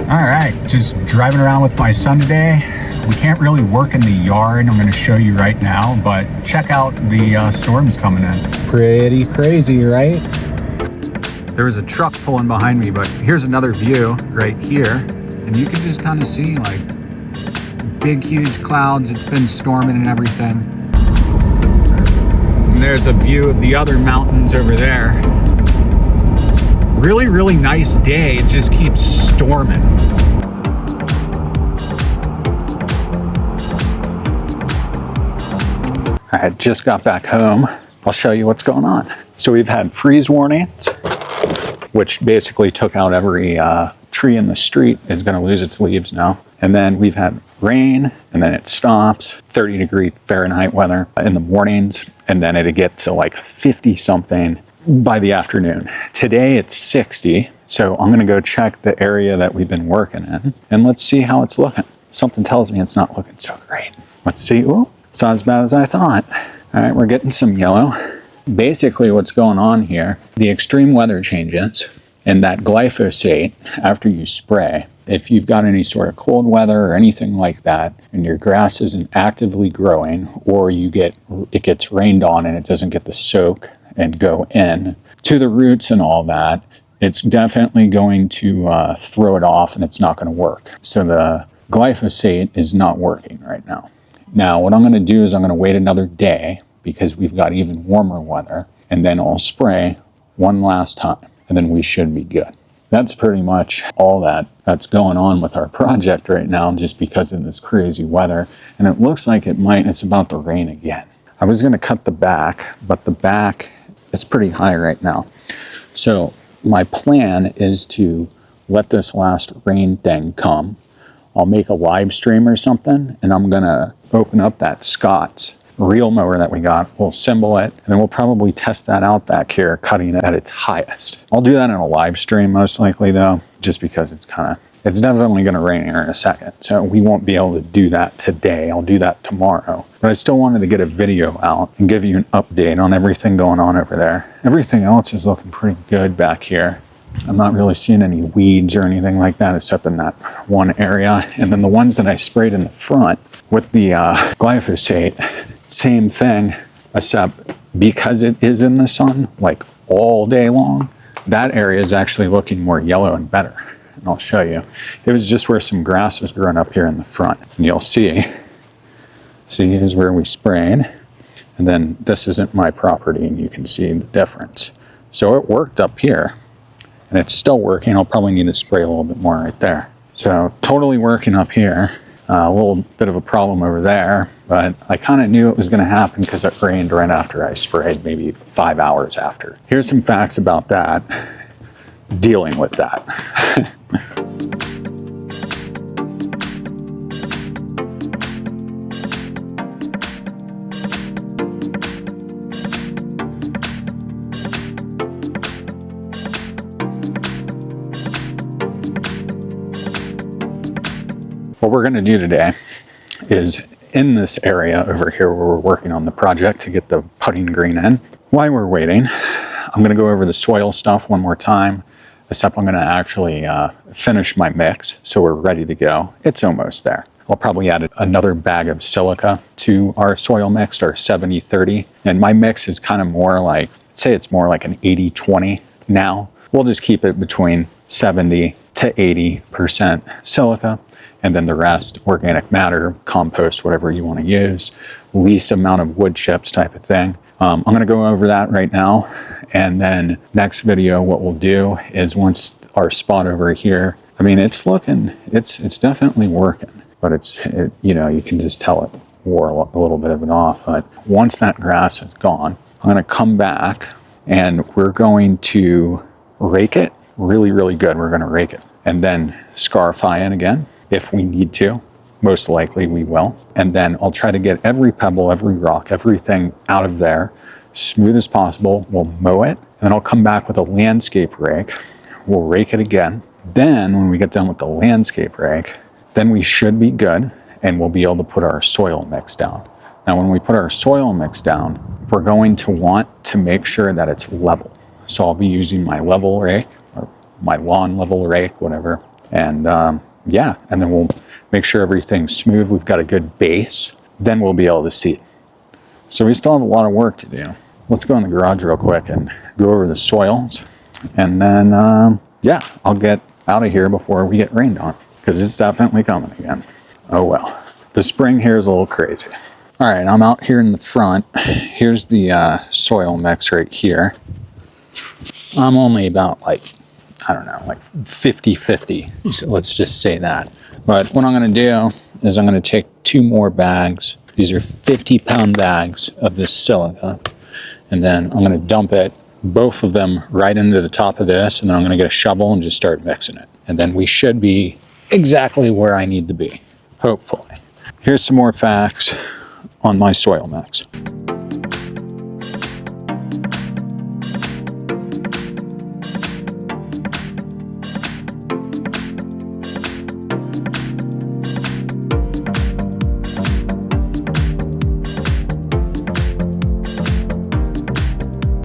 All right, just driving around with my son today. We can't really work in the yard. I'm going to show you right now, but check out the storms coming in. Pretty crazy, right? There was a truck pulling behind me, but here's another view right here. And you can just kind of see like big, huge clouds. It's been storming and everything. And there's a view of the other mountains over there. Really, really nice day. It just keeps storming. I just got back home. I'll show you what's going on. So we've had freeze warnings, which basically took out every tree in the street is going to lose its leaves now. And then we've had rain, and then it stops, 30-degree Fahrenheit weather in the mornings, and then it'd get to like 50 something by the afternoon. Today it's 60, so I'm gonna go check the area that we've been working in, and let's see how it's looking. Something tells me it's not looking so great. Let's see. Oh, it's not as bad as I thought. All right, we're getting some yellow. Basically what's going on here, the extreme weather changes, and that glyphosate, after you spray, if you've got any sort of cold weather or anything like that, and your grass isn't actively growing, or it gets rained on and it doesn't get the soak and go in to the roots and all that, it's definitely going to throw it off, and it's not going to work. So the glyphosate is not working right now. Now what I'm going to do is I'm going to wait another day, because we've got even warmer weather, and then I'll spray one last time, and then we should be good. That's pretty much all that's going on with our project right now, just because of this crazy weather. And it looks like it's about to rain again. I was going to cut the back, but the back, it's pretty high right now. So my plan is to let this last rain thing come. I'll make a live stream or something, and I'm gonna open up that Scott's reel mower that we got. We'll assemble it, and then we'll probably test that out back here, cutting it at its highest. I'll do that in a live stream most likely though, just because it's definitely gonna rain here in a second. So we won't be able to do that today. I'll do that tomorrow. But I still wanted to get a video out and give you an update on everything going on over there. Everything else is looking pretty good back here. I'm not really seeing any weeds or anything like that, except in that one area. And then the ones that I sprayed in the front with the glyphosate, same thing, except because it is in the sun like all day long, that area is actually looking more yellow and better. And I'll show you. It was just where some grass was growing up here in the front. And you'll see here's where we sprayed. And then this isn't my property, and you can see the difference. So it worked up here, and it's still working. I'll probably need to spray a little bit more right there. So totally working up here. A little bit of a problem over there, but I kind of knew it was going to happen because it rained right after I sprayed, maybe 5 hours after. Here's some facts about that, dealing with that. What we're going to do today is in this area over here where we're working on the project to get the putting green in. While we're waiting, I'm going to go over the soil stuff one more time, except I'm going to actually finish my mix so we're ready to go. It's almost there. I'll probably add another bag of silica to our soil mix, our 70-30. And my mix is kind of more like, I'd say it's more like an 80-20 now. We'll just keep it between 70 to 80% silica, and then the rest organic matter, compost, whatever you want to use, least amount of wood chips type of thing. I'm going to go over that right now, and then next video what we'll do is, once our spot over here, I mean, it's definitely working, but you know, you can just tell it wore a little bit of it off. But once that grass is gone, I'm going to come back and we're going to rake it really, really good. We're going to rake it and then scarify it again if we need to. Most likely we will. And then I'll try to get every pebble, every rock, everything out of there smooth as possible. We'll mow it, and then I'll come back with a landscape rake. We'll rake it again. Then when we get done with the landscape rake, then we should be good, and we'll be able to put our soil mix down. Now when we put our soil mix down, we're going to want to make sure that it's level. So I'll be using my level rake, or my lawn level rake, whatever. And yeah, and then we'll make sure everything's smooth. We've got a good base. Then we'll be able to seed. So we still have a lot of work to do. Let's go in the garage real quick and go over the soils. And then, yeah, I'll get out of here before we get rained on, because it's definitely coming again. Oh well. The spring here is a little crazy. All right, I'm out here in the front. Here's the soil mix right here. I'm only about like, I don't know, like 50-50. So let's just say that. But what I'm gonna do is I'm gonna take 2 more bags. These are 50-pound bags of this silica. And then I'm gonna dump it, both of them right into the top of this, and then I'm gonna get a shovel and just start mixing it. And then we should be exactly where I need to be, hopefully. Here's some more facts on my soil mix.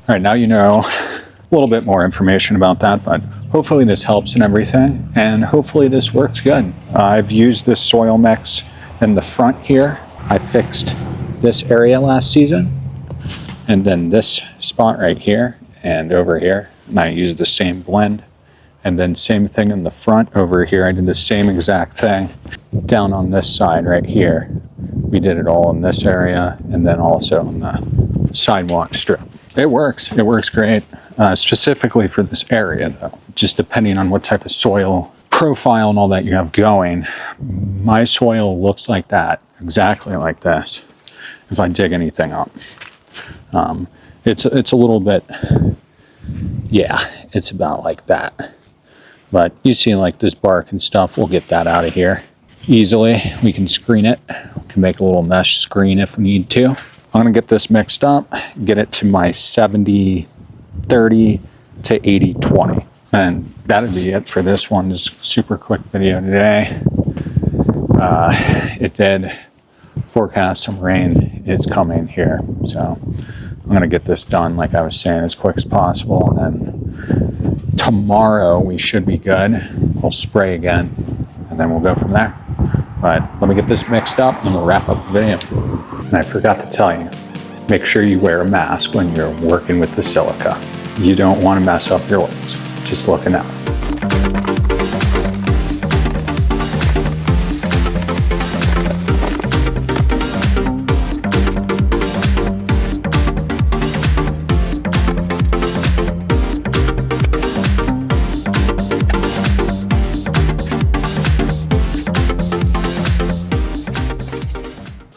All right, now you know a little bit more information about that, but hopefully this helps and everything, and hopefully this works good. I've used this soil mix in the front here. I fixed this area last season, and then this spot right here and over here, and I used the same blend. And then same thing in the front over here. I did the same exact thing down on this side right here. We did it all in this area, and then also on the sidewalk strip. It works great, specifically for this area though. Just depending on what type of soil profile and all that you have going. My soil looks like that, exactly like this, if I dig anything up. It's a little bit, yeah, it's about like that. But you see like this bark and stuff, we'll get that out of here easily. We can screen it, we can make a little mesh screen if we need to. I'm gonna get this mixed up, get it to my 70-30 to 80-20. And that'd be it for this one. Just super quick video today. It did forecast some rain. It's coming here. So I'm gonna get this done, like I was saying, as quick as possible. And then tomorrow we should be good. We'll spray again and then we'll go from there. But let me get this mixed up and we'll wrap up the video. And I forgot to tell you, make sure you wear a mask when you're working with the silica. You don't want to mess up your legs. Just looking out.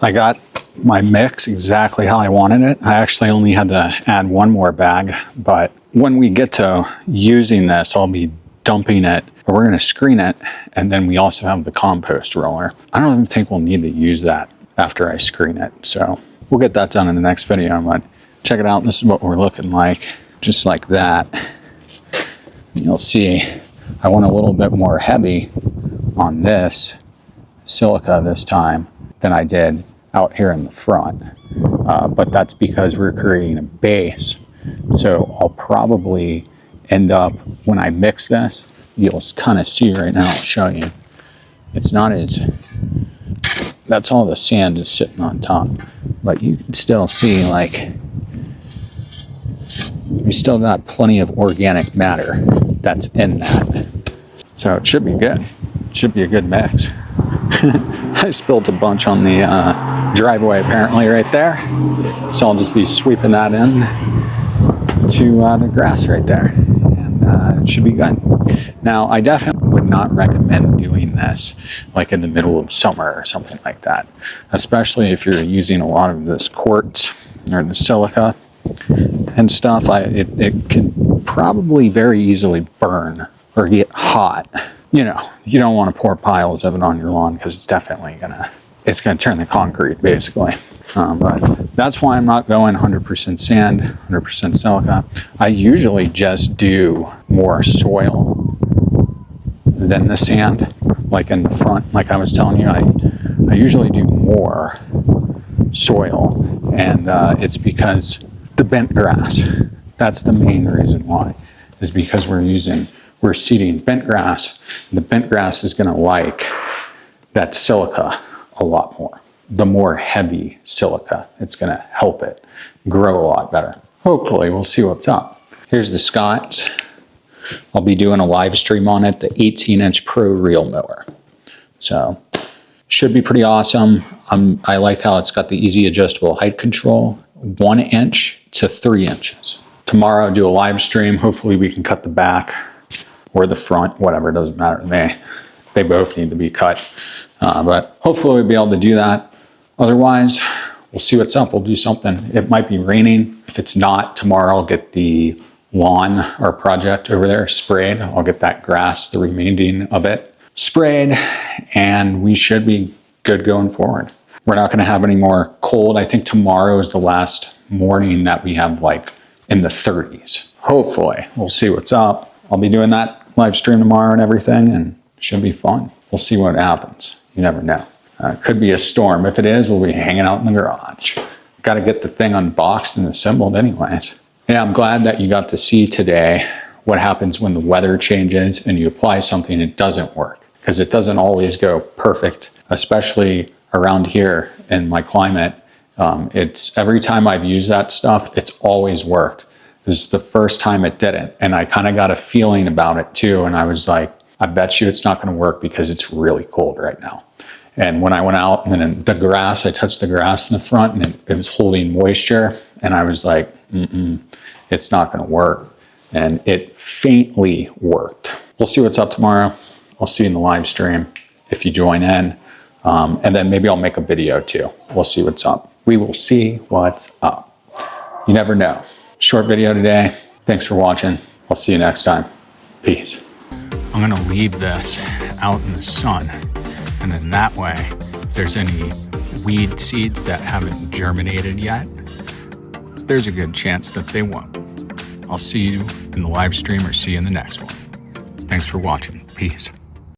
I got my mix exactly how I wanted it. I actually only had to add 1 more bag, but when we get to using this, I'll be dumping it, but we're gonna screen it, and then we also have the compost roller. I don't even think we'll need to use that after I screen it, so we'll get that done in the next video, but check it out. This is what we're looking like, just like that. You'll see I went a little bit more heavy on this silica this time than I did out here in the front, but that's because we're creating a base. So I'll probably end up, when I mix this, you'll kind of see right now, I'll show you. It's not as, that's all the sand is sitting on top, but you can still see like, we still got plenty of organic matter that's in that. So it should be good. It should be a good mix. I spilled a bunch on the driveway apparently right there. So I'll just be sweeping that in to the grass right there. And it should be good. Now, I definitely would not recommend doing this like in the middle of summer or something like that. Especially if you're using a lot of this quartz or the silica and stuff. It could probably very easily burn or get hot. You know, you don't want to pour piles of it on your lawn because it's definitely gonna turn the concrete basically. But that's why I'm not going 100% sand, 100% silica. I usually just do more soil than the sand, like in the front. Like I was telling you, I usually do more soil, and it's because the bent grass. That's the main reason why, is because we're we're seeding bentgrass. The bentgrass is gonna like that silica a lot more. The more heavy silica, it's gonna help it grow a lot better. Hopefully, we'll see what's up. Here's the Scott. I'll be doing a live stream on it, the 18-inch Pro Reel Mower. So, should be pretty awesome. I like how it's got the easy adjustable height control, 1 inch to 3 inches. Tomorrow I'll do a live stream. Hopefully we can cut the back or the front, whatever, it doesn't matter to me. They both need to be cut. But hopefully we'll be able to do that. Otherwise, we'll see what's up. We'll do something. It might be raining. If it's not, tomorrow I'll get the lawn, our project over there, sprayed. I'll get that grass, the remaining of it, sprayed, and we should be good going forward. We're not going to have any more cold. I think tomorrow is the last morning that we have like in the 30s. Hopefully, we'll see what's up. I'll be doing that live stream tomorrow and everything, and it should be fun. We'll see what happens. You never know. It could be a storm. If it is, we'll be hanging out in the garage. Got to get the thing unboxed and assembled anyways. Yeah, I'm glad that you got to see today what happens when the weather changes and you apply something, it doesn't work. Because it doesn't always go perfect, especially around here in my climate. It's every time I've used that stuff, it's always worked. This is the first time it didn't. And I kind of got a feeling about it too. And I was like, I bet you it's not going to work because it's really cold right now. And when I went out and then the grass, I touched the grass in the front and it was holding moisture. And I was like, it's not going to work. And it faintly worked. We'll see what's up tomorrow. I'll see you in the live stream if you join in. And then maybe I'll make a video too. We'll see what's up. We will see what's up. You never know. Short video today. Thanks for watching. I'll see you next time. Peace. I'm gonna leave this out in the sun. And then that way, if there's any weed seeds that haven't germinated yet, there's a good chance that they won't. I'll see you in the live stream or see you in the next one. Thanks for watching. Peace.